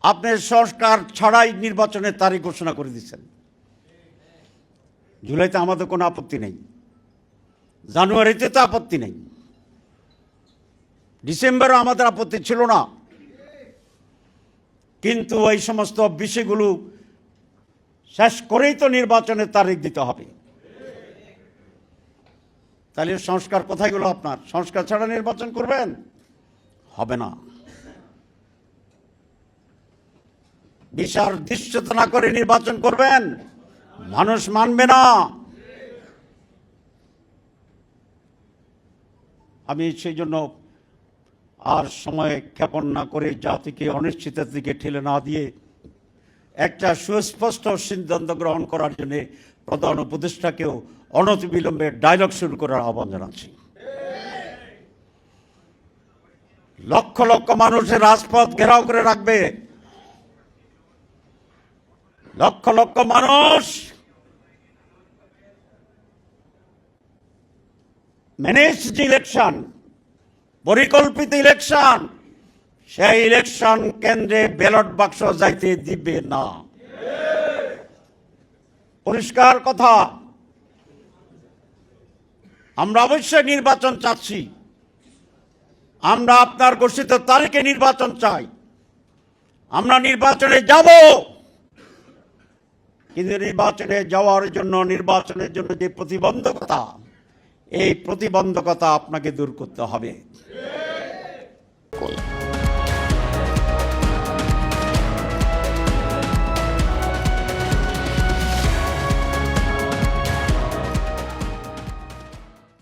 আপনি সংস্কার ছাড়াই নির্বাচনের তারিখ ঘোষণা করে দিচ্ছেন। জুলাইতে আমাদের কোনো আপত্তি নেই, জানুয়ারিতে তো আপত্তি নেই, ডিসেম্বরও আমাদের আপত্তি ছিল না, কিন্তু এই সমস্ত বিষয়গুলো শেষ করেই তো নির্বাচনের তারিখ দিতে হবে। তাহলে সংস্কার কোথায় গেল আপনার? সংস্কার ছাড়া নির্বাচন করবেন? হবে না। বিচার দৃশ্যতা না করে নির্বাচন করবেন, মানুষ মানবে না। আমি সেই জন্য আর সময় ক্ষেপণ না করে জাতিকে অনিশ্চিতের দিকে ঠেলে না দিয়ে একটা সুস্পষ্ট সিদ্ধান্ত গ্রহণ করার জন্য প্রধান উপদেষ্টাকেও অনতিবিলম্বে ডায়লগ শুরু করার আহ্বান জানাচ্ছি। লক্ষ লক্ষ মানুষের রাজপথ ঘেরাও করে রাখবে, লক্ষ লক্ষ মানুষ ম্যানেজড ইলেকশন, পরিকল্পিত ইলেকশন, সেই ইলেকশন কেন্দ্রে ব্যালট বাক্স যাইতে দিবে না। পরিষ্কার কথা। আমরা অবশ্যই নির্বাচন চাচ্ছি, আমরা আপনার ঘোষিত তারিখে নির্বাচন চাই, আমরা নির্বাচনে যাব, কিন্তু নির্বাচনে যাওয়ার জন্য, নির্বাচনের জন্য যে প্রতিবন্ধকতা, এই প্রতিবন্ধকতা আপনাকে দূর করতে হবে।